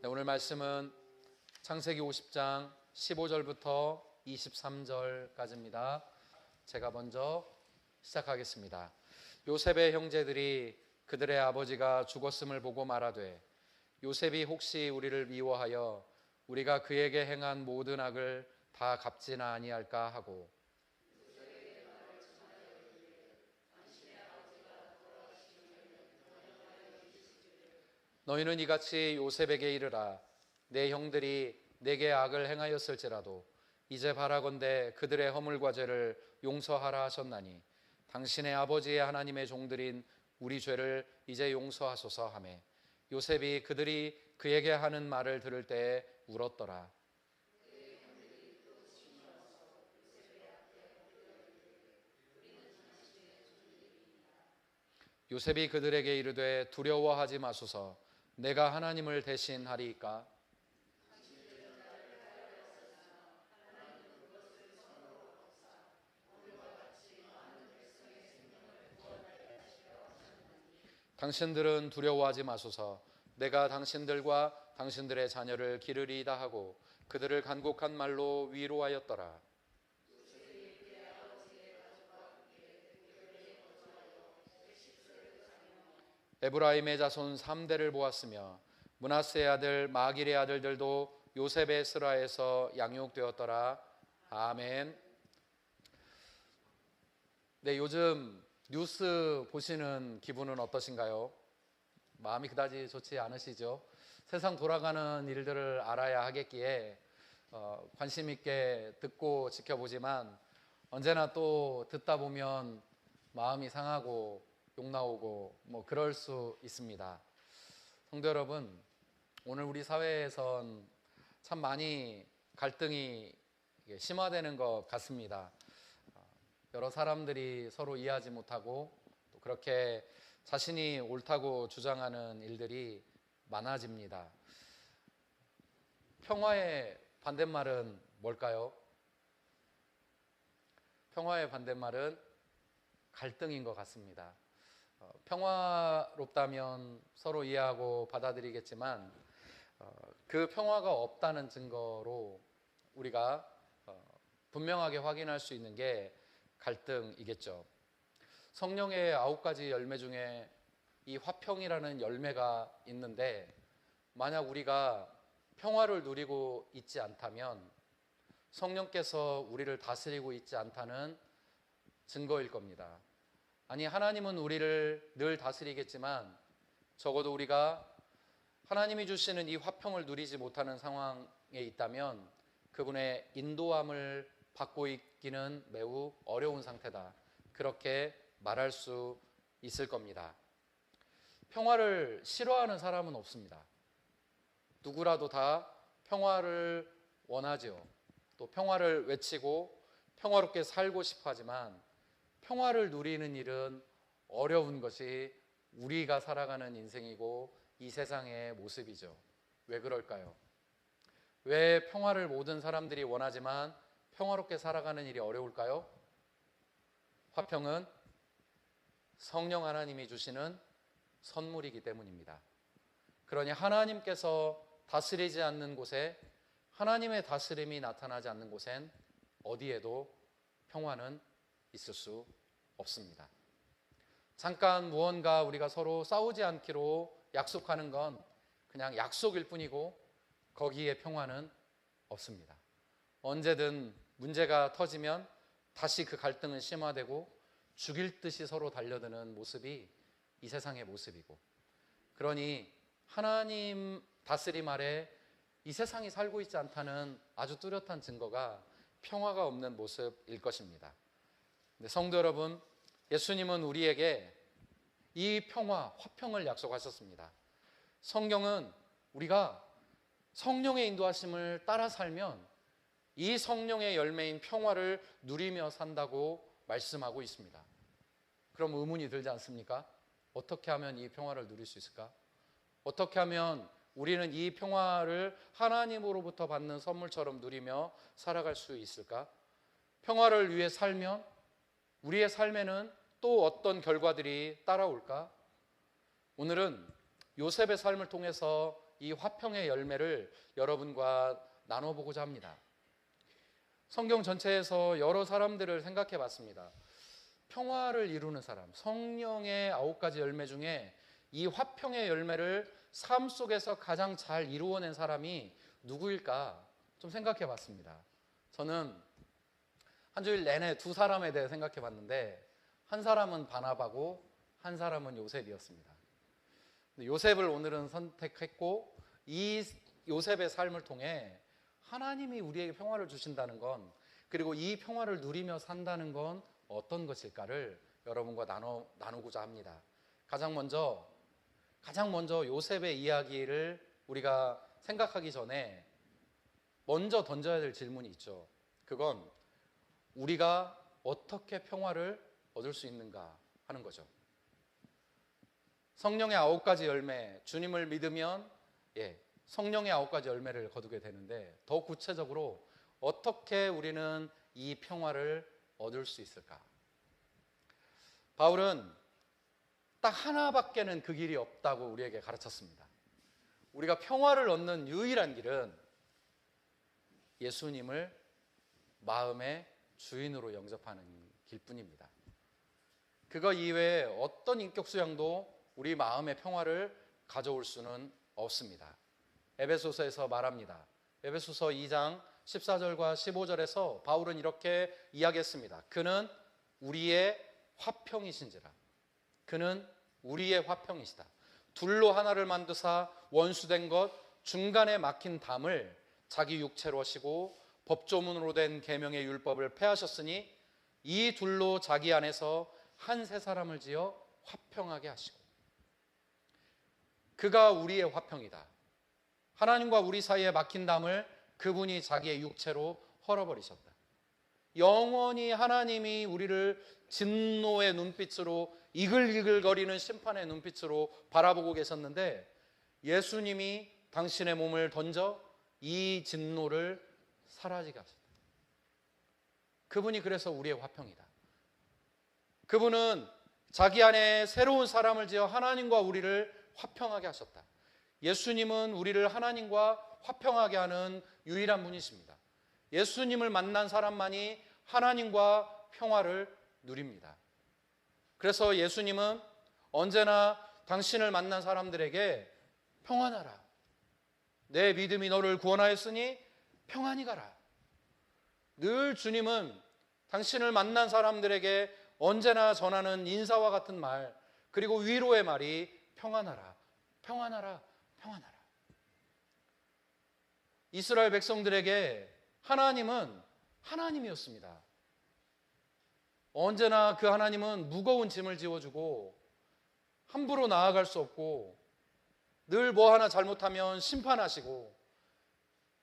네, 오늘 말씀은 창세기 50장 15절부터 23절까지입니다. 제가 먼저 시작하겠습니다. 요셉의 형제들이 그들의 아버지가 죽었음을 보고 말하되 요셉이 혹시 우리를 미워하여 우리가 그에게 행한 모든 악을 다 갚지나 아니할까 하고 너희는 이같이 요셉에게 이르라. 내 형들이 내게 악을 행하였을지라도 이제 바라건대 그들의 허물과 죄를 용서하라 하셨나니 당신의 아버지의 하나님의 종들인 우리 죄를 이제 용서하소서 하매 요셉이 그들이 그에게 하는 말을 들을 때에 울었더라. 요셉이 그들에게 이르되 두려워하지 마소서. 내가 하나님을 대신하리이까. 당신들은 두려워하지 마소서. 내가 당신들과 당신들의 자녀를 기르리이다 하고 그들을 간곡한 말로 위로하였더라. 에브라임의 자손 3대를 보았으며 므낫세의 아들 마길의 아들들도 요셉의 스라에서 양육되었더라. 아멘. 네, 요즘 뉴스 보시는 기분은 어떠신가요? 마음이 그다지 좋지 않으시죠? 세상 돌아가는 일들을 알아야 하겠기에 관심 있게 듣고 지켜보지만 언제나 또 듣다 보면 마음이 상하고 욕 나오고 뭐 그럴 수 있습니다. 성도 여러분, 오늘 우리 사회에선 참 많이 갈등이 심화되는 것 같습니다. 여러 사람들이 서로 이해하지 못하고 또 그렇게 자신이 옳다고 주장하는 일들이 많아집니다. 평화의 반대말은 뭘까요? 평화의 반대말은 갈등인 것 같습니다. 평화롭다면 서로 이해하고 받아들이겠지만 그 평화가 없다는 증거로 우리가 분명하게 확인할 수 있는 게 갈등이겠죠. 성령의 9가지 열매 중에 이 화평이라는 열매가 있는데 만약 우리가 평화를 누리고 있지 않다면 성령께서 우리를 다스리고 있지 않다는 증거일 겁니다. 아니, 하나님은 우리를 늘 다스리겠지만 적어도 우리가 하나님이 주시는 이 화평을 누리지 못하는 상황에 있다면 그분의 인도함을 받고 있기는 매우 어려운 상태다. 그렇게 말할 수 있을 겁니다. 평화를 싫어하는 사람은 없습니다. 누구라도 다 평화를 원하죠. 또 평화를 외치고 평화롭게 살고 싶어 하지만 평화를 누리는 일은 어려운 것이 우리가 살아가는 인생이고 이 세상의 모습이죠. 왜 그럴까요? 왜 평화를 모든 사람들이 원하지만 평화롭게 살아가는 일이 어려울까요? 화평은 성령 하나님이 주시는 선물이기 때문입니다. 그러니 하나님께서 다스리지 않는 곳에, 하나님의 다스림이 나타나지 않는 곳엔 어디에도 평화는 있을 수 없습니다. 잠깐 무언가 우리가 서로 싸우지 않기로 약속하는 건 그냥 약속일 뿐이고 거기에 평화는 없습니다. 언제든 문제가 터지면 다시 그 갈등은 심화되고 죽일 듯이 서로 달려드는 모습이 이 세상의 모습이고, 그러니 하나님 다스림 아래 이 세상이 살고 있지 않다는 아주 뚜렷한 증거가 평화가 없는 모습일 것입니다. 근데 성도 여러분, 예수님은 우리에게 이 평화, 화평을 약속하셨습니다. 성경은 우리가 성령의 인도하심을 따라 살면 이 성령의 열매인 평화를 누리며 산다고 말씀하고 있습니다. 그럼 의문이 들지 않습니까? 어떻게 하면 이 평화를 누릴 수 있을까? 어떻게 하면 우리는 이 평화를 하나님으로부터 받는 선물처럼 누리며 살아갈 수 있을까? 평화를 위해 살면 우리의 삶에는 또 어떤 결과들이 따라올까? 오늘은 요셉의 삶을 통해서 이 화평의 열매를 여러분과 나눠보고자 합니다. 성경 전체에서 여러 사람들을 생각해 봤습니다. 평화를 이루는 사람, 성령의 9가지 열매 중에 이 화평의 열매를 삶 속에서 가장 잘 이루어낸 사람이 누구일까 좀 생각해 봤습니다. 저는 한 주일 내내 두 사람에 대해 생각해 봤는데 한 사람은 바나바고 한 사람은 요셉이었습니다. 요셉을 오늘은 선택했고 이 요셉의 삶을 통해 하나님이 우리에게 평화를 주신다는 건, 그리고 이 평화를 누리며 산다는 건 어떤 것일까를 여러분과 나누고자 합니다. 가장 먼저 요셉의 이야기를 우리가 생각하기 전에 먼저 던져야 될 질문이 있죠. 그건 우리가 어떻게 평화를 얻을 수 있는가 하는 거죠. 성령의 9가지 열매, 주님을 믿으면 성령의 9가지 열매를 거두게 되는데, 더 구체적으로 어떻게 우리는 이 평화를 얻을 수 있을까? 바울은 딱 하나밖에는 그 길이 없다고 우리에게 가르쳤습니다. 우리가 평화를 얻는 유일한 길은 예수님을 마음의 주인으로 영접하는 길뿐입니다. 그거 이외에 어떤 인격 수양도 우리 마음의 평화를 가져올 수는 없습니다. 에베소서에서 말합니다. 에베소서 2장 14절과 15절에서 바울은 이렇게 이야기했습니다. 그는 우리의 화평이신지라. 그는 우리의 화평이시다. 둘로 하나를 만드사 원수된 것 중간에 막힌 담을 자기 육체로 하시고 법조문으로 된 계명의 율법을 폐하셨으니 이 둘로 자기 안에서 한 세 사람을 지어 화평하게 하시고, 그가 우리의 화평이다. 하나님과 우리 사이에 막힌 담을 그분이 자기의 육체로 헐어버리셨다. 영원히 하나님이 우리를 진노의 눈빛으로, 이글이글거리는 심판의 눈빛으로 바라보고 계셨는데, 예수님이 당신의 몸을 던져 이 진노를 사라지게 하셨다. 그분이 그래서 우리의 화평이다. 그분은 자기 안에 새로운 사람을 지어 하나님과 우리를 화평하게 하셨다. 예수님은 우리를 하나님과 화평하게 하는 유일한 분이십니다. 예수님을 만난 사람만이 하나님과 평화를 누립니다. 그래서 예수님은 언제나 당신을 만난 사람들에게 평안하라. 내 믿음이 너를 구원하였으니 평안히 가라. 늘 주님은 당신을 만난 사람들에게 언제나 전하는 인사와 같은 말, 그리고 위로의 말이 평안하라, 평안하라, 평안하라. 이스라엘 백성들에게 하나님은 하나님이었습니다. 언제나 그 하나님은 무거운 짐을 지워주고 함부로 나아갈 수 없고 늘 뭐 하나 잘못하면 심판하시고,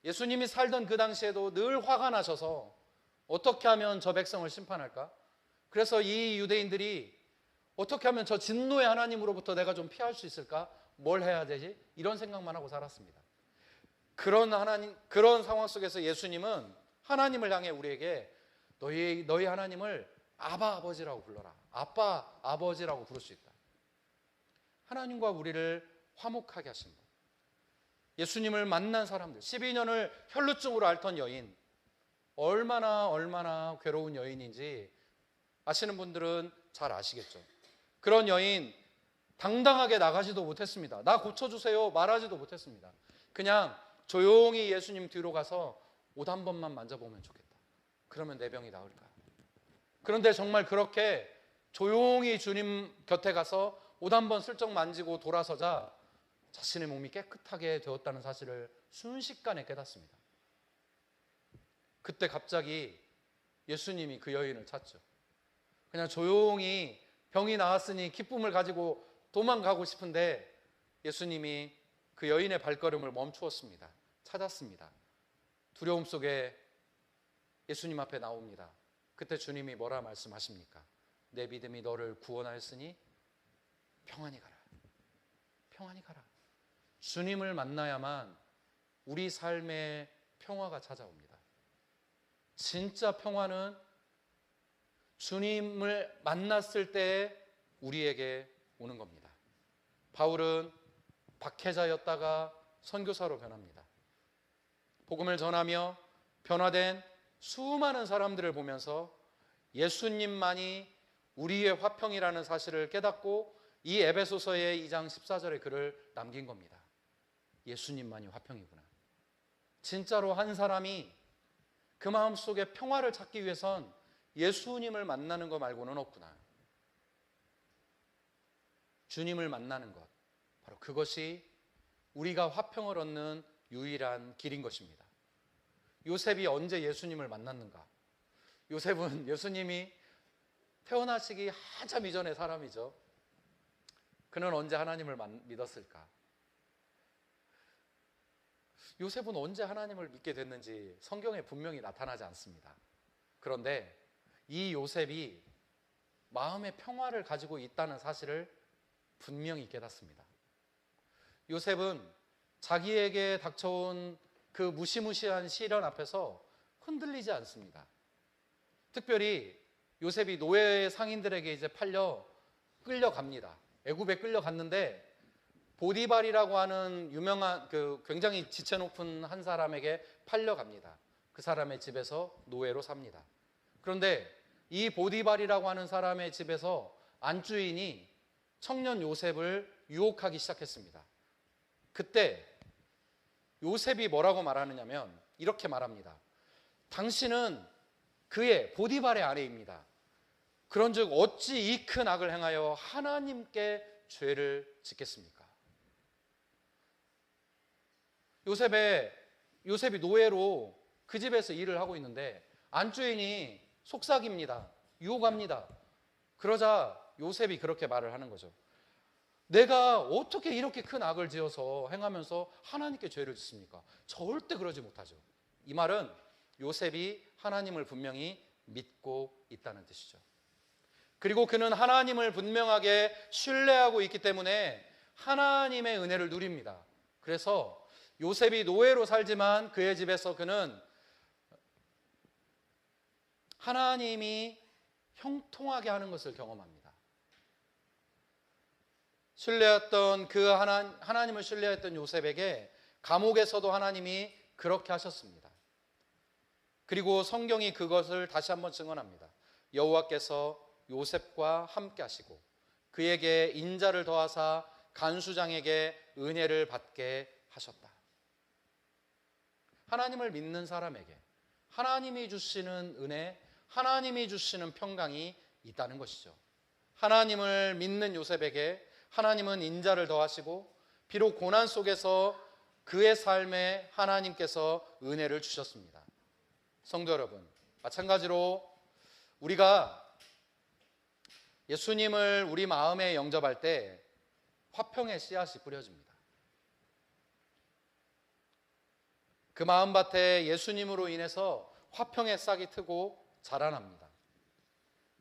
예수님이 살던 그 당시에도 늘 화가 나셔서 어떻게 하면 저 백성을 심판할까? 그래서 이 유대인들이 어떻게 하면 저 진노의 하나님으로부터 내가 좀 피할 수 있을까? 뭘 해야 되지? 이런 생각만 하고 살았습니다. 그런 상황 속에서 예수님은 하나님을 향해 우리에게 너희 하나님을 아바 아버지라고 불러라. 아빠 아버지라고 부를 수 있다. 하나님과 우리를 화목하게 하신 분. 예수님을 만난 사람들, 12년을 혈루증으로 앓던 여인, 얼마나 괴로운 여인인지 아시는 분들은 잘 아시겠죠. 그런 여인 당당하게 나가지도 못했습니다. 나 고쳐주세요 말하지도 못했습니다. 그냥 조용히 예수님 뒤로 가서 옷 한 번만 만져보면 좋겠다. 그러면 내 병이 나을까? 그런데 정말 그렇게 조용히 주님 곁에 가서 옷 한 번 슬쩍 만지고 돌아서자 자신의 몸이 깨끗하게 되었다는 사실을 순식간에 깨닫습니다. 그때 갑자기 예수님이 그 여인을 찾죠. 그냥 조용히 병이 나았으니 기쁨을 가지고 도망가고 싶은데 예수님이 그 여인의 발걸음을 멈추었습니다. 찾았습니다. 두려움 속에 예수님 앞에 나옵니다. 그때 주님이 뭐라 말씀하십니까? 내 믿음이 너를 구원하였으니 평안히 가라. 평안히 가라. 주님을 만나야만 우리 삶에 평화가 찾아옵니다. 진짜 평화는 주님을 만났을 때 우리에게 오는 겁니다. 바울은 박해자였다가 선교사로 변합니다. 복음을 전하며 변화된 수많은 사람들을 보면서 예수님만이 우리의 화평이라는 사실을 깨닫고 이 에베소서의 2장 14절의 글을 남긴 겁니다. 예수님만이 화평이구나. 진짜로 한 사람이 그 마음속에 평화를 찾기 위해선 예수님을 만나는 것 말고는 없구나. 주님을 만나는 것, 바로 그것이 우리가 화평을 얻는 유일한 길인 것입니다. 요셉이 언제 예수님을 만났는가? 요셉은 예수님이 태어나시기 한참 이전의 사람이죠. 그는 언제 하나님을 믿었을까? 요셉은 언제 하나님을 믿게 됐는지 성경에 분명히 나타나지 않습니다. 그런데 이 요셉이 마음의 평화를 가지고 있다는 사실을 분명히 깨닫습니다. 요셉은 자기에게 닥쳐온 그 무시무시한 시련 앞에서 흔들리지 않습니다. 특별히 요셉이 노예 상인들에게 이제 끌려갑니다. 애굽에 끌려갔는데 보디발이라고 하는 유명한 굉장히 지체 높은 한 사람에게 팔려갑니다. 그 사람의 집에서 노예로 삽니다. 그런데 이 보디발이라고 하는 사람의 집에서 안주인이 청년 요셉을 유혹하기 시작했습니다. 그때 요셉이 뭐라고 말하느냐면 이렇게 말합니다. 당신은 그의 보디발의 아내입니다. 그런즉 어찌 이 큰 악을 행하여 하나님께 죄를 짓겠습니까? 요셉이 노예로 그 집에서 일을 하고 있는데 안주인이 속삭입니다. 유혹합니다. 그러자 요셉이 그렇게 말을 하는 거죠. 내가 어떻게 이렇게 큰 악을 지어서 행하면서 하나님께 죄를 짓습니까? 절대 그러지 못하죠. 이 말은 요셉이 하나님을 분명히 믿고 있다는 뜻이죠. 그리고 그는 하나님을 분명하게 신뢰하고 있기 때문에 하나님의 은혜를 누립니다. 그래서 요셉이 노예로 살지만 그의 집에서 그는 하나님이 형통하게 하는 것을 경험합니다. 하나님을 신뢰했던 요셉에게 감옥에서도 하나님이 그렇게 하셨습니다. 그리고 성경이 그것을 다시 한번 증언합니다. 여호와께서 요셉과 함께 하시고 그에게 인자를 더하사 간수장에게 은혜를 받게 하셨다. 하나님을 믿는 사람에게 하나님이 주시는 은혜, 하나님이 주시는 평강이 있다는 것이죠. 하나님을 믿는 요셉에게 하나님은 인자를 더하시고 비록 고난 속에서 그의 삶에 하나님께서 은혜를 주셨습니다. 성도 여러분, 마찬가지로 우리가 예수님을 우리 마음에 영접할 때 화평의 씨앗이 뿌려집니다. 그 마음밭에 예수님으로 인해서 화평의 싹이 트고 자라납니다.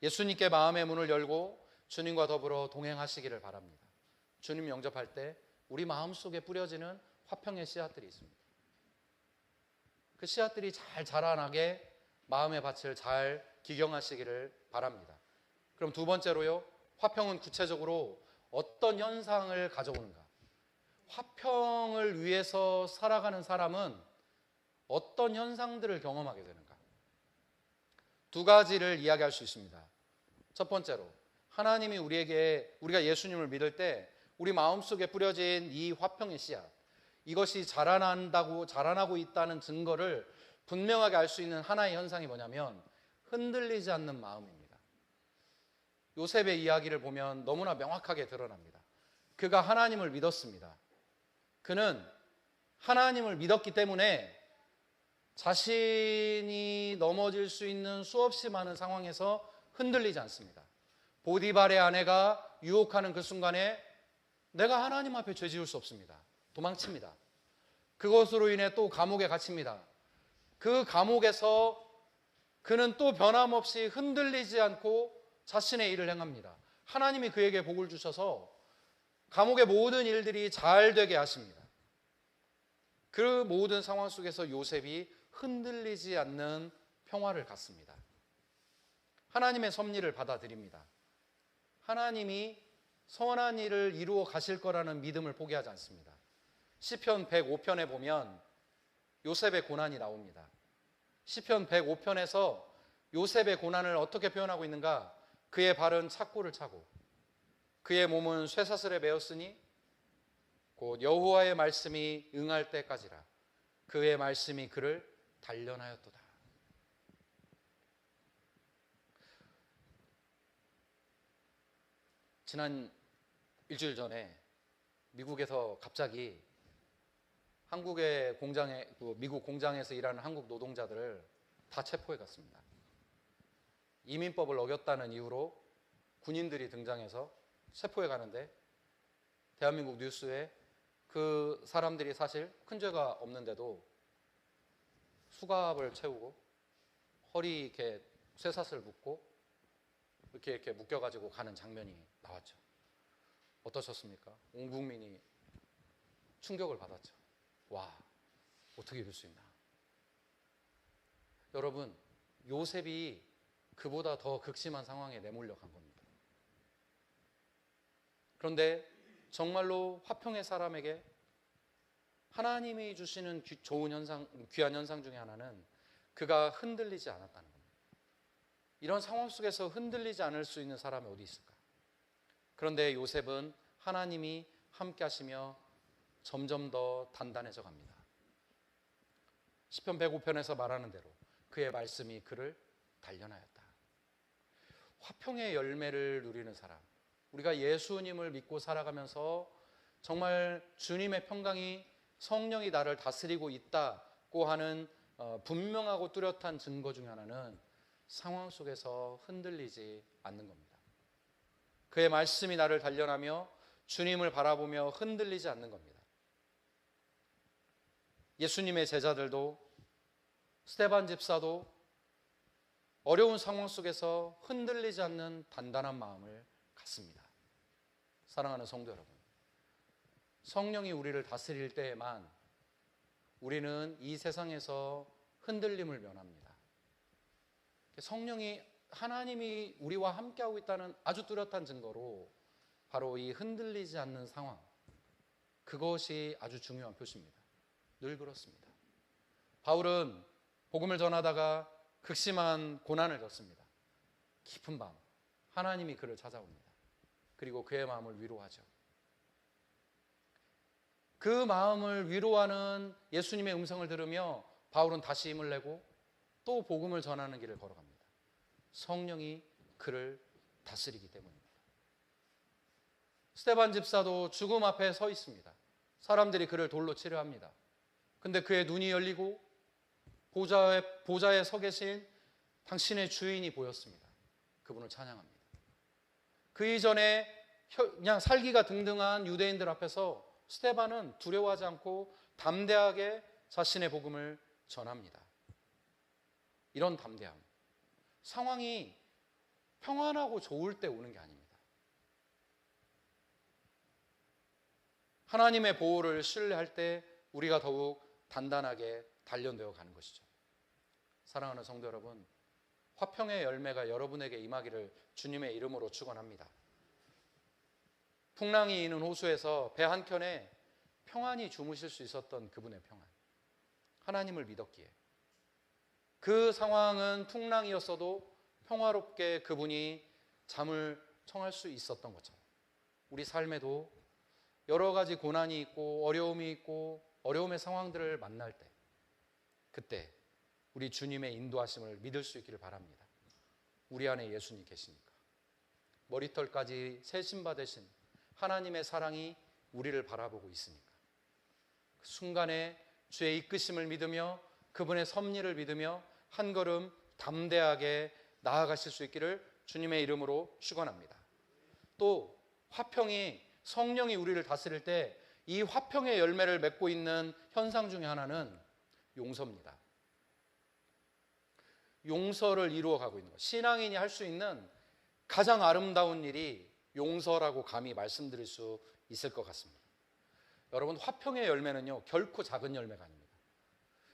예수님께 마음의 문을 열고 주님과 더불어 동행하시기를 바랍니다. 주님 영접할 때 우리 마음속에 뿌려지는 화평의 씨앗들이 있습니다. 그 씨앗들이 잘 자라나게 마음의 밭을 잘 기경하시기를 바랍니다. 그럼 두 번째로요, 화평은 구체적으로 어떤 현상을 가져오는가? 화평을 위해서 살아가는 사람은 어떤 현상들을 경험하게 되는가? 두 가지를 이야기할 수 있습니다. 첫 번째로, 하나님이 우리가 예수님을 믿을 때 우리 마음속에 뿌려진 이 화평의 씨앗, 이것이 자라나고 있다는 증거를 분명하게 알 수 있는 하나의 현상이 뭐냐면 흔들리지 않는 마음입니다. 요셉의 이야기를 보면 너무나 명확하게 드러납니다. 그가 하나님을 믿었습니다. 그는 하나님을 믿었기 때문에 자신이 넘어질 수 있는 수없이 많은 상황에서 흔들리지 않습니다. 보디발의 아내가 유혹하는 그 순간에 내가 하나님 앞에 죄 지을 수 없습니다. 도망칩니다. 그것으로 인해 또 감옥에 갇힙니다. 그 감옥에서 그는 또 변함없이 흔들리지 않고 자신의 일을 행합니다. 하나님이 그에게 복을 주셔서 감옥의 모든 일들이 잘 되게 하십니다. 그 모든 상황 속에서 요셉이 흔들리지 않는 평화를 갖습니다. 하나님의 섭리를 받아들입니다. 하나님이 선한 일을 이루어 가실 거라는 믿음을 포기하지 않습니다. 시편 105편에 보면 요셉의 고난이 나옵니다. 시편 105편에서 요셉의 고난을 어떻게 표현하고 있는가? 그의 발은 착고를 차고 그의 몸은 쇠사슬에 매었으니 곧 여호와의 말씀이 응할 때까지라. 그의 말씀이 그를 단련하였도다. 지난 일주일 전에 미국에서 갑자기 한국의 공장에, 미국 공장에서 일하는 한국 노동자들을 다 체포해 갔습니다. 이민법을 어겼다는 이유로 군인들이 등장해서 체포해 가는데 대한민국 뉴스에 그 사람들이 사실 큰 죄가 없는데도 수갑을 채우고 허리 이렇게 쇠사슬 묶고 이렇게 묶여가지고 가는 장면이 나왔죠. 어떠셨습니까? 온 국민이 충격을 받았죠. 와, 어떻게 이럴 수 있나? 여러분, 요셉이 그보다 더 극심한 상황에 내몰려 간 겁니다. 그런데 정말로 화평의 사람에게 하나님이 주시는 좋은 현상, 귀한 현상 중에 하나는 그가 흔들리지 않았다는 겁니다. 이런 상황 속에서 흔들리지 않을 수 있는 사람이 어디 있을까? 그런데 요셉은 하나님이 함께 하시며 점점 더 단단해져 갑니다. 시편 105편에서 말하는 대로 그의 말씀이 그를 단련하였다. 화평의 열매를 누리는 사람, 우리가 예수님을 믿고 살아가면서 정말 주님의 평강이 성령이 나를 다스리고 있다고 하는 분명하고 뚜렷한 증거 중에 하나는 상황 속에서 흔들리지 않는 겁니다. 그의 말씀이 나를 단련하며 주님을 바라보며 흔들리지 않는 겁니다. 예수님의 제자들도 스데반 집사도 어려운 상황 속에서 흔들리지 않는 단단한 마음을 갖습니다. 사랑하는 성도 여러분, 성령이 우리를 다스릴 때에만 우리는 이 세상에서 흔들림을 면합니다. 성령이 하나님이 우리와 함께하고 있다는 아주 뚜렷한 증거로 바로 이 흔들리지 않는 상황, 그것이 아주 중요한 표시입니다. 늘 그렇습니다. 바울은 복음을 전하다가 극심한 고난을 겪습니다. 깊은 밤 하나님이 그를 찾아옵니다. 그리고 그의 마음을 위로하죠. 그 마음을 위로하는 예수님의 음성을 들으며 바울은 다시 힘을 내고 또 복음을 전하는 길을 걸어갑니다. 성령이 그를 다스리기 때문입니다. 스데반 집사도 죽음 앞에 서 있습니다. 사람들이 그를 돌로 치려 합니다. 근데 그의 눈이 열리고 보좌에 서 계신 당신의 주인이 보였습니다. 그분을 찬양합니다. 그 이전에 그냥 살기가 등등한 유대인들 앞에서 스데반은 두려워하지 않고 담대하게 자신의 복음을 전합니다. 이런 담대함, 상황이 평안하고 좋을 때 오는 게 아닙니다. 하나님의 보호를 신뢰할 때 우리가 더욱 단단하게 단련되어 가는 것이죠. 사랑하는 성도 여러분, 화평의 열매가 여러분에게 임하기를 주님의 이름으로 축원합니다. 풍랑이 이는 호수에서 배 한켠에 평안히 주무실 수 있었던 그분의 평안, 하나님을 믿었기에 그 상황은 풍랑이었어도 평화롭게 그분이 잠을 청할 수 있었던 것처럼 우리 삶에도 여러 가지 고난이 있고 어려움이 있고 어려움의 상황들을 만날 때, 그때 우리 주님의 인도하심을 믿을 수 있기를 바랍니다. 우리 안에 예수님 계시니까, 머리털까지 새 신바 되신 하나님의 사랑이 우리를 바라보고 있으니까, 그 순간에 주의 이끄심을 믿으며 그분의 섭리를 믿으며 한 걸음 담대하게 나아가실 수 있기를 주님의 이름으로 축원합니다. 또 화평이, 성령이 우리를 다스릴 때 이 화평의 열매를 맺고 있는 현상 중에 하나는 용서입니다. 용서를 이루어가고 있는 것, 신앙인이 할 수 있는 가장 아름다운 일이 용서라고 감히 말씀드릴 수 있을 것 같습니다. 여러분, 화평의 열매는요 결코 작은 열매가 아닙니다.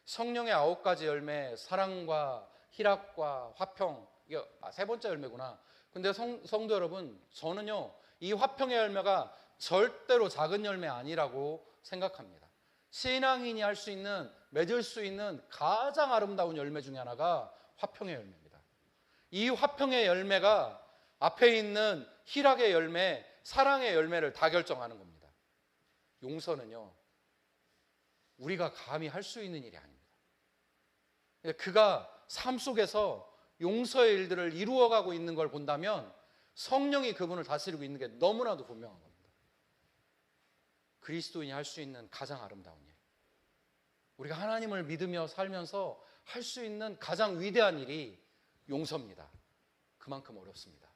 성령의 9가지 열매, 사랑과 희락과 화평, 이게 세 번째 열매구나. 근데 성도 여러분, 저는요 이 화평의 열매가 절대로 작은 열매 아니라고 생각합니다. 신앙인이 할 수 있는, 맺을 수 있는 가장 아름다운 열매 중에 하나가 화평의 열매입니다. 이 화평의 열매가 앞에 있는 희락의 열매, 사랑의 열매를 다 결정하는 겁니다. 용서는요, 우리가 감히 할 수 있는 일이 아닙니다. 그가 삶 속에서 용서의 일들을 이루어가고 있는 걸 본다면 성령이 그분을 다스리고 있는 게 너무나도 분명한 겁니다. 그리스도인이 할 수 있는 가장 아름다운 일, 우리가 하나님을 믿으며 살면서 할 수 있는 가장 위대한 일이 용서입니다. 그만큼 어렵습니다.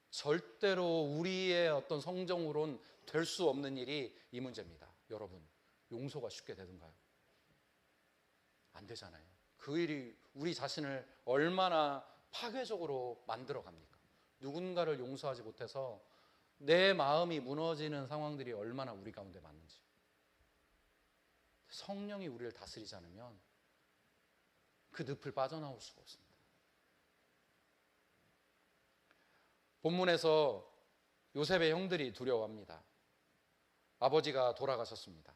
절대로 우리의 어떤 성정으로는 될 수 없는 일이 이 문제입니다. 여러분, 용서가 쉽게 되던가요? 안 되잖아요. 그 일이 우리 자신을 얼마나 파괴적으로 만들어 갑니까? 누군가를 용서하지 못해서 내 마음이 무너지는 상황들이 얼마나 우리 가운데 많은지. 성령이 우리를 다스리지 않으면 그 늪을 빠져나올 수가 없습니다. 본문에서 요셉의 형들이 두려워합니다. 아버지가 돌아가셨습니다.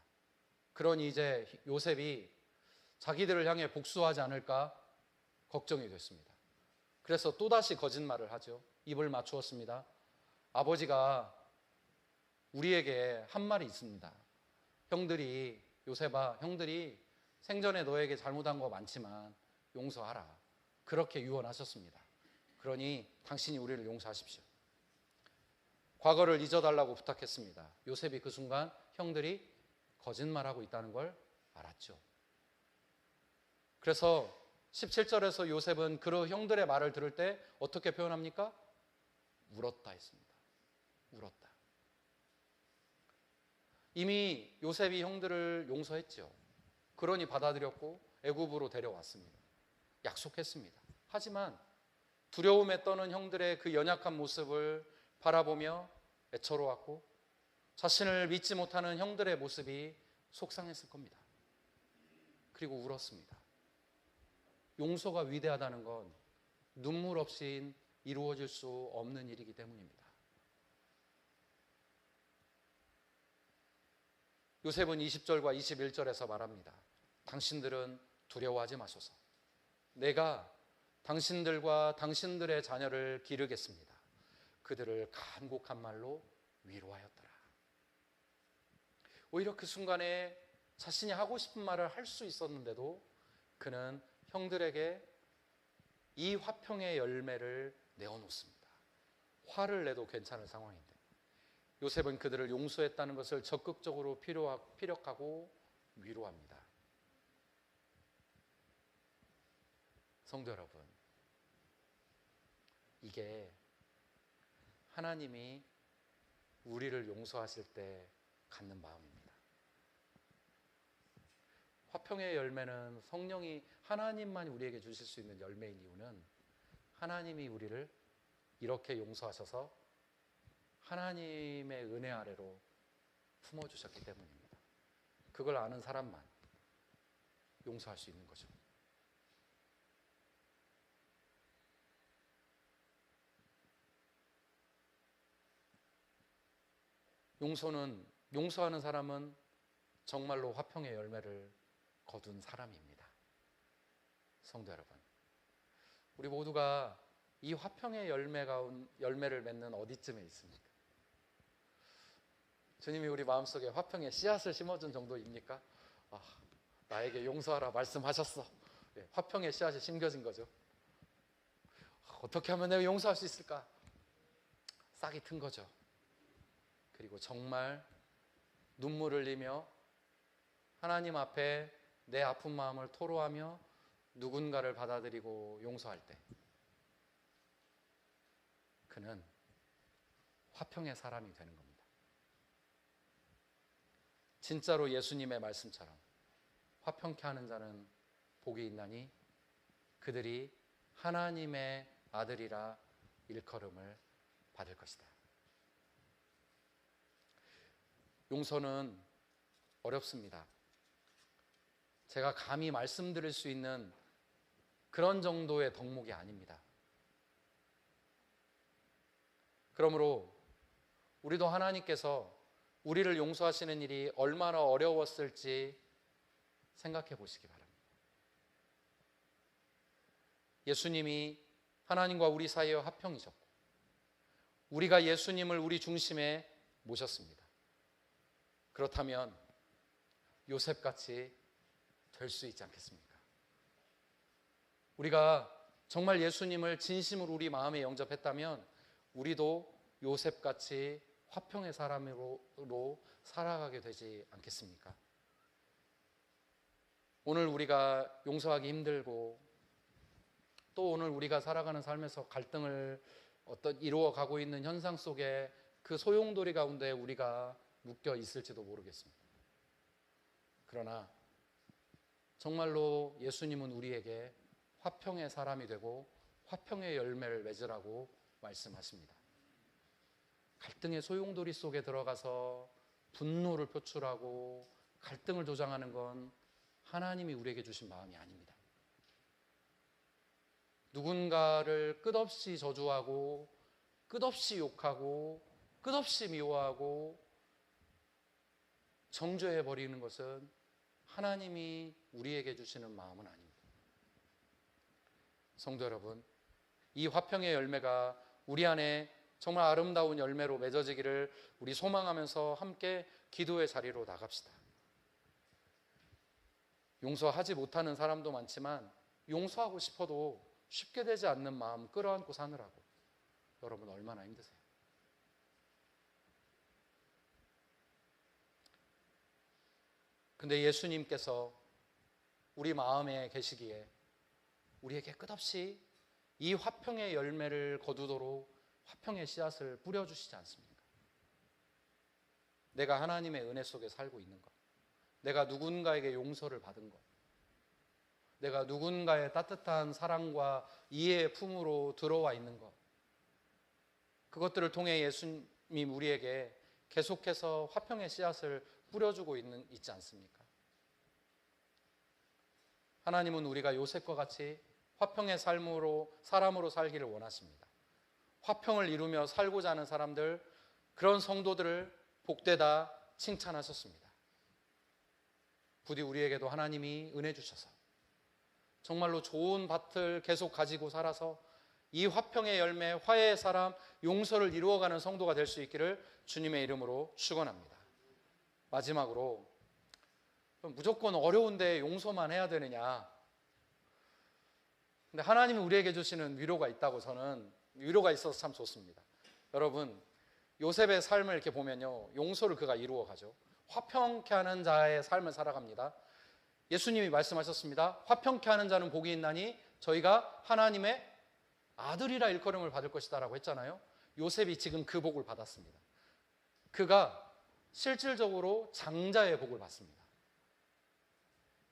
그러니 이제 요셉이 자기들을 향해 복수하지 않을까 걱정이 됐습니다. 그래서 또다시 거짓말을 하죠. 입을 맞추었습니다. 아버지가 우리에게 한 말이 있습니다. 형들이, 요셉아, 형들이 생전에 너에게 잘못한 거 많지만 용서하라. 그렇게 유언하셨습니다. 그러니 당신이 우리를 용서하십시오. 과거를 잊어달라고 부탁했습니다. 요셉이 그 순간 형들이 거짓말하고 있다는 걸 알았죠. 그래서 17절에서 요셉은 그 형들의 말을 들을 때 어떻게 표현합니까? 울었다 했습니다. 울었다. 이미 요셉이 형들을 용서했죠. 그러니 받아들였고 애굽으로 데려왔습니다. 약속했습니다. 하지만 두려움에 떠는 형들의 그 연약한 모습을 바라보며 애처로웠고 자신을 믿지 못하는 형들의 모습이 속상했을 겁니다. 그리고 울었습니다. 용서가 위대하다는 건 눈물 없이 이루어질 수 없는 일이기 때문입니다. 요셉은 20절과 21절에서 말합니다. 당신들은 두려워하지 마소서. 내가 당신들과 당신들의 자녀를 기르겠습니다. 그들을 간곡한 말로 위로하였더라. 오히려 그 순간에 자신이 하고 싶은 말을 할 수 있었는데도 그는 형들에게 이 화평의 열매를 내어놓습니다. 화를 내도 괜찮을 상황인데 요셉은 그들을 용서했다는 것을 적극적으로 피력하고 위로합니다. 성도 여러분, 이게 하나님이 우리를 용서하실 때 갖는 마음입니다. 화평의 열매는 성령이, 하나님만 우리에게 주실 수 있는 열매인 이유는 하나님이 우리를 이렇게 용서하셔서 하나님의 은혜 아래로 품어주셨기 때문입니다. 그걸 아는 사람만 용서할 수 있는 거죠. 용서하는 사람은 정말로 화평의 열매를 거둔 사람입니다. 성도 여러분, 우리 모두가 이 화평의 열매를 맺는 어디쯤에 있습니까? 주님이 우리 마음속에 화평의 씨앗을 심어준 정도입니까? 나에게 용서하라 말씀하셨어. 화평의 씨앗이 심겨진 거죠. 어떻게 하면 내가 용서할 수 있을까? 싹이 튼 거죠. 그리고 정말 눈물을 흘리며 하나님 앞에 내 아픈 마음을 토로하며 누군가를 받아들이고 용서할 때 그는 화평의 사람이 되는 겁니다. 진짜로 예수님의 말씀처럼 화평케 하는 자는 복이 있나니 그들이 하나님의 아들이라 일컬음을 받을 것이다. 용서는 어렵습니다. 제가 감히 말씀드릴 수 있는 그런 정도의 덕목이 아닙니다. 그러므로 우리도 하나님께서 우리를 용서하시는 일이 얼마나 어려웠을지 생각해 보시기 바랍니다. 예수님이 하나님과 우리 사이의 화평이셨고 우리가 예수님을 우리 중심에 모셨습니다. 그렇다면 요셉같이 될 수 있지 않겠습니까? 우리가 정말 예수님을 진심으로 우리 마음에 영접했다면 우리도 요셉같이 화평의 사람으로 살아가게 되지 않겠습니까? 오늘 우리가 용서하기 힘들고 또 오늘 우리가 살아가는 삶에서 갈등을 이루어가고 있는 현상 속에 그 소용돌이 가운데 우리가 묶여 있을지도 모르겠습니다. 그러나 정말로 예수님은 우리에게 화평의 사람이 되고 화평의 열매를 맺으라고 말씀하십니다. 갈등의 소용돌이 속에 들어가서 분노를 표출하고 갈등을 조장하는 건 하나님이 우리에게 주신 마음이 아닙니다. 누군가를 끝없이 저주하고 끝없이 욕하고 끝없이 미워하고 정죄해버리는 것은 하나님이 우리에게 주시는 마음은 아닙니다. 성도 여러분, 이 화평의 열매가 우리 안에 정말 아름다운 열매로 맺어지기를 우리 소망하면서 함께 기도의 자리로 나갑시다. 용서하지 못하는 사람도 많지만 용서하고 싶어도 쉽게 되지 않는 마음 끌어안고 사느라고 여러분 얼마나 힘드세요? 근데 예수님께서 우리 마음에 계시기에 우리에게 끝없이 이 화평의 열매를 거두도록 화평의 씨앗을 뿌려주시지 않습니까? 내가 하나님의 은혜 속에 살고 있는 것, 내가 누군가에게 용서를 받은 것, 내가 누군가의 따뜻한 사랑과 이해의 품으로 들어와 있는 것, 그것들을 통해 예수님이 우리에게 계속해서 화평의 씨앗을 뿌려주고 있지 않습니까? 하나님은 우리가 요셉과 같이 화평의 사람으로 살기를 원하십니다. 화평을 이루며 살고자 하는 사람들, 그런 성도들을 복되다 칭찬하셨습니다. 부디 우리에게도 하나님이 은혜 주셔서 정말로 좋은 밭을 계속 가지고 살아서 이 화평의 열매, 화해의 사람, 용서를 이루어가는 성도가 될 수 있기를 주님의 이름으로 축원합니다. 마지막으로 무조건 어려운데 용서만 해야 되느냐? 근데 하나님이 우리에게 주시는 위로가 있다고 저는 위로가 있어서 참 좋습니다. 여러분, 요셉의 삶을 이렇게 보면요, 용서를 그가 이루어가죠. 화평케 하는 자의 삶을 살아갑니다. 예수님이 말씀하셨습니다. 화평케 하는 자는 복이 있나니 저희가 하나님의 아들이라 일컬음을 받을 것이다 라고 했잖아요. 요셉이 지금 그 복을 받았습니다. 그가 실질적으로 장자의 복을 받습니다.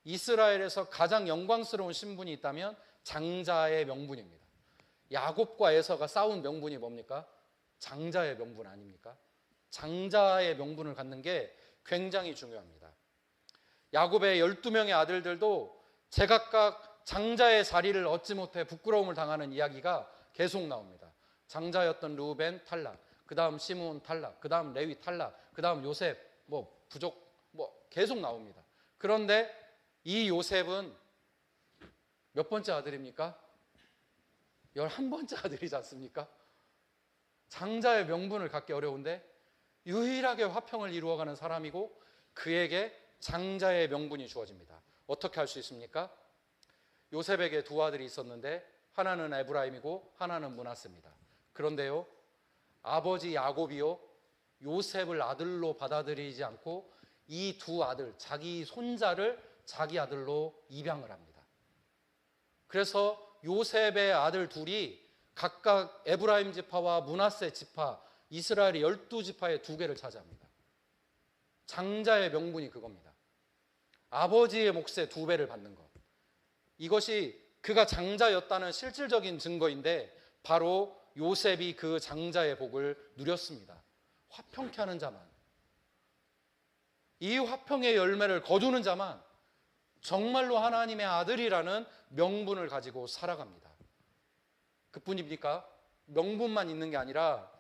이스라엘에서 가장 영광스러운 신분이 있다면 장자의 명분입니다. 야곱과 에서가 싸운 명분이 뭡니까? 장자의 명분 아닙니까? 장자의 명분을 갖는 게 굉장히 중요합니다. 야곱의 12명의 아들들도 제각각 장자의 자리를 얻지 못해 부끄러움을 당하는 이야기가 계속 나옵니다. 장자였던 르우벤 탈락, 그 다음 시므온 탈락, 그 다음 레위 탈락, 그 다음 요셉 부족 계속 나옵니다. 그런데 이 요셉은 몇 번째 아들입니까? 11번째 아들이지 않습니까? 장자의 명분을 갖기 어려운데 유일하게 화평을 이루어가는 사람이고 그에게 장자의 명분이 주어집니다. 어떻게 할 수 있습니까? 요셉에게 두 아들이 있었는데 하나는 에브라임이고 하나는 므낫세입니다. 그런데요, 아버지 야곱이요, 요셉을 아들로 받아들이지 않고 이 두 아들, 자기 손자를 자기 아들로 입양을 합니다. 그래서 요셉의 아들 둘이 각각 에브라임 지파와 므낫세 지파, 이스라엘의 12지파의 2개를 차지합니다. 장자의 명분이 그겁니다. 아버지의 몫의 2배를 받는 것. 이것이 그가 장자였다는 실질적인 증거인데 바로 요셉이 그 장자의 복을 누렸습니다. 화평케 하는 자만, 이 화평의 열매를 거두는 자만 정말로 하나님의 아들이라는 명분을 가지고 살아갑니다. 그뿐입니까? 명분만 있는 게 아니라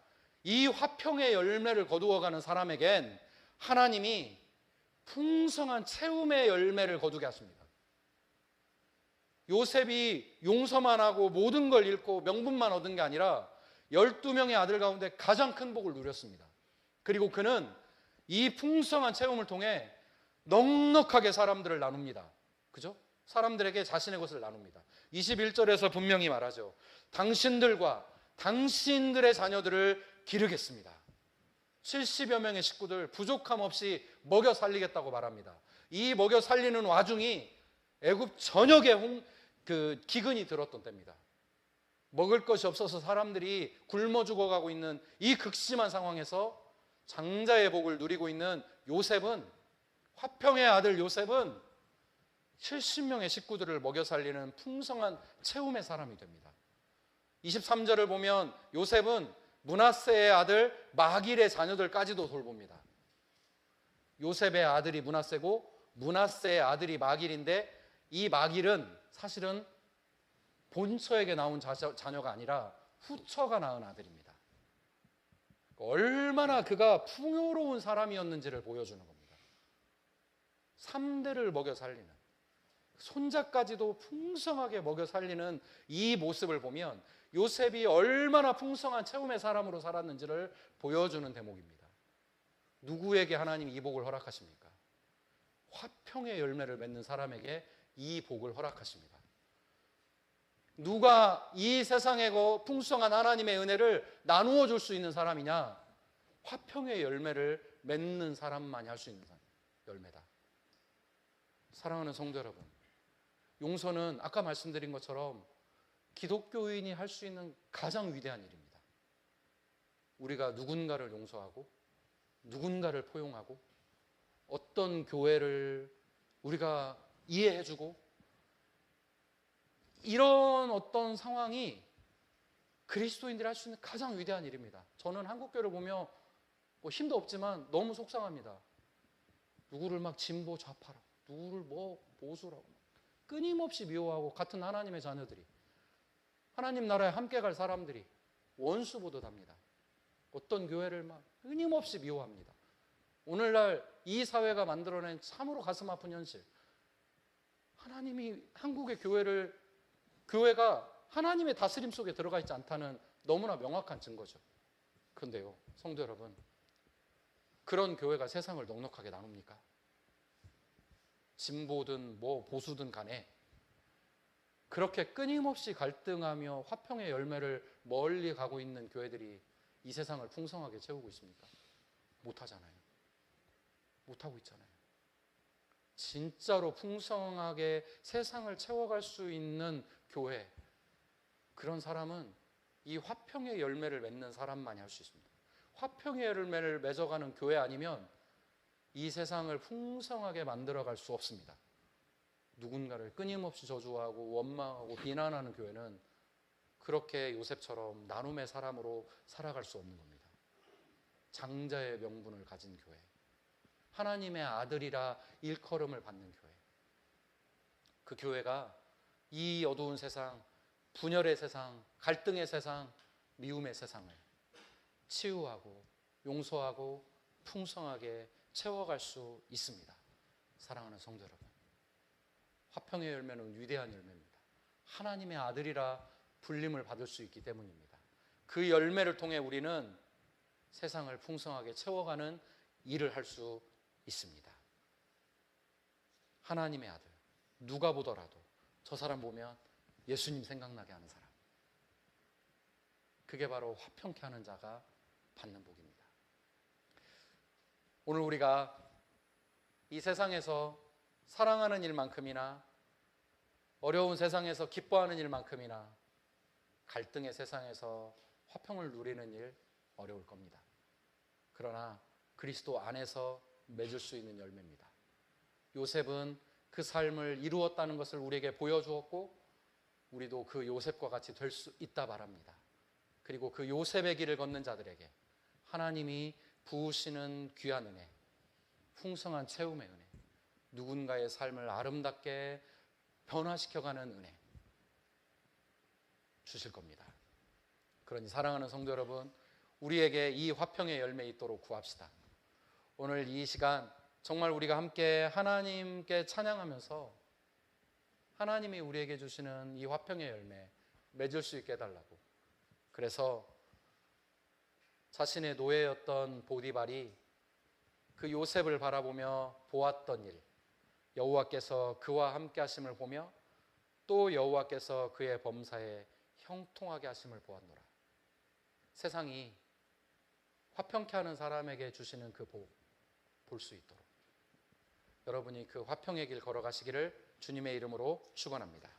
이 화평의 열매를 거두어가는 사람에겐 하나님이 풍성한 채움의 열매를 거두게 하십니다. 요셉이 용서만 하고 모든 걸 잃고 명분만 얻은 게 아니라 12명의 아들 가운데 가장 큰 복을 누렸습니다. 그리고 그는 이 풍성한 채움을 통해 넉넉하게 사람들을 나눕니다. 그죠? 사람들에게 자신의 것을 나눕니다. 21절에서 분명히 말하죠. 당신들과 당신들의 자녀들을 기르겠습니다. 70여 명의 식구들 부족함 없이 먹여 살리겠다고 말합니다. 이 먹여 살리는 와중이 애굽 전역에 기근이 들었던 때입니다. 먹을 것이 없어서 사람들이 굶어 죽어가고 있는 이 극심한 상황에서 장자의 복을 누리고 있는 요셉은, 화평의 아들 요셉은 70명의 식구들을 먹여 살리는 풍성한 채움의 사람이 됩니다. 23절을 보면 요셉은 므낫세의 아들 마길의 자녀들까지도 돌봅니다. 요셉의 아들이 므낫세고 므낫세의 아들이 마길인데, 이 마길은 사실은 본처에게 나온 자녀가 아니라 후처가 낳은 아들입니다. 얼마나 그가 풍요로운 사람이었는지를 보여주는 겁니다. 3대를 먹여 살리는, 손자까지도 풍성하게 먹여 살리는 이 모습을 보면 요셉이 얼마나 풍성한 채움의 사람으로 살았는지를 보여주는 대목입니다. 누구에게 하나님이 이 복을 허락하십니까? 화평의 열매를 맺는 사람에게 이 복을 허락하십니다. 누가 이 세상의 풍성한 하나님의 은혜를 나누어 줄 수 있는 사람이냐? 화평의 열매를 맺는 사람만이 할 수 있는 열매다. 사랑하는 성도 여러분, 용서는 아까 말씀드린 것처럼 기독교인이 할 수 있는 가장 위대한 일입니다. 우리가 누군가를 용서하고 누군가를 포용하고 어떤 교회를 우리가 이해해주고, 이런 어떤 상황이 그리스도인들이 할 수 있는 가장 위대한 일입니다. 저는 한국교회를 보며 힘도 없지만 너무 속상합니다. 누구를 막 진보 좌파라고, 누구를 보수라고 끊임없이 미워하고, 같은 하나님의 자녀들이, 하나님 나라에 함께 갈 사람들이 원수 보듯합니다. 어떤 교회를 막 끊임없이 미워합니다. 오늘날 이 사회가 만들어낸 참으로 가슴 아픈 현실, 하나님이 한국의 교회가 하나님의 다스림 속에 들어가 있지 않다는 너무나 명확한 증거죠. 그런데요, 성도 여러분, 그런 교회가 세상을 넉넉하게 나눕니까? 진보든 보수든 간에 그렇게 끊임없이 갈등하며 화평의 열매를 멀리 가고 있는 교회들이 이 세상을 풍성하게 채우고 있습니까? 못하잖아요. 못하고 있잖아요. 진짜로 풍성하게 세상을 채워갈 수 있는 교회, 그런 사람은 이 화평의 열매를 맺는 사람만이 할 수 있습니다. 화평의 열매를 맺어가는 교회 아니면 이 세상을 풍성하게 만들어갈 수 없습니다. 누군가를 끊임없이 저주하고 원망하고 비난하는 교회는 그렇게 요셉처럼 나눔의 사람으로 살아갈 수 없는 겁니다. 장자의 명분을 가진 교회, 하나님의 아들이라 일컬음을 받는 교회, 그 교회가 이 어두운 세상, 분열의 세상, 갈등의 세상, 미움의 세상을 치유하고 용서하고 풍성하게 채워갈 수 있습니다. 사랑하는 성도 여러분, 화평의 열매는 위대한 열매입니다. 하나님의 아들이라 불림을 받을 수 있기 때문입니다. 그 열매를 통해 우리는 세상을 풍성하게 채워가는 일을 할 수 있습니다. 하나님의 아들, 누가 보더라도 저 사람 보면 예수님 생각나게 하는 사람, 그게 바로 화평케 하는 자가 받는 복입니다. 오늘 우리가 이 세상에서 사랑하는 일만큼이나, 어려운 세상에서 기뻐하는 일만큼이나, 갈등의 세상에서 화평을 누리는 일 어려울 겁니다. 그러나 그리스도 안에서 맺을 수 있는 열매입니다. 요셉은 그 삶을 이루었다는 것을 우리에게 보여주었고, 우리도 그 요셉과 같이 될 수 있다 바랍니다. 그리고 그 요셉의 길을 걷는 자들에게 하나님이 부으시는 귀한 은혜, 풍성한 채움의 은혜, 누군가의 삶을 아름답게 변화시켜가는 은혜 주실 겁니다. 그러니 사랑하는 성도 여러분, 우리에게 이 화평의 열매 있도록 구합시다. 오늘 이 시간 정말 우리가 함께 하나님께 찬양하면서 하나님이 우리에게 주시는 이 화평의 열매 맺을 수 있게 해달라고. 그래서 자신의 노예였던 보디발이 그 요셉을 바라보며 보았던 일, 여호와께서 그와 함께 하심을 보며 또 여호와께서 그의 범사에 형통하게 하심을 보았노라. 세상이 화평케 하는 사람에게 주시는 그 복 볼 수 있도록 여러분이 그 화평의 길 걸어가시기를 주님의 이름으로 축원합니다.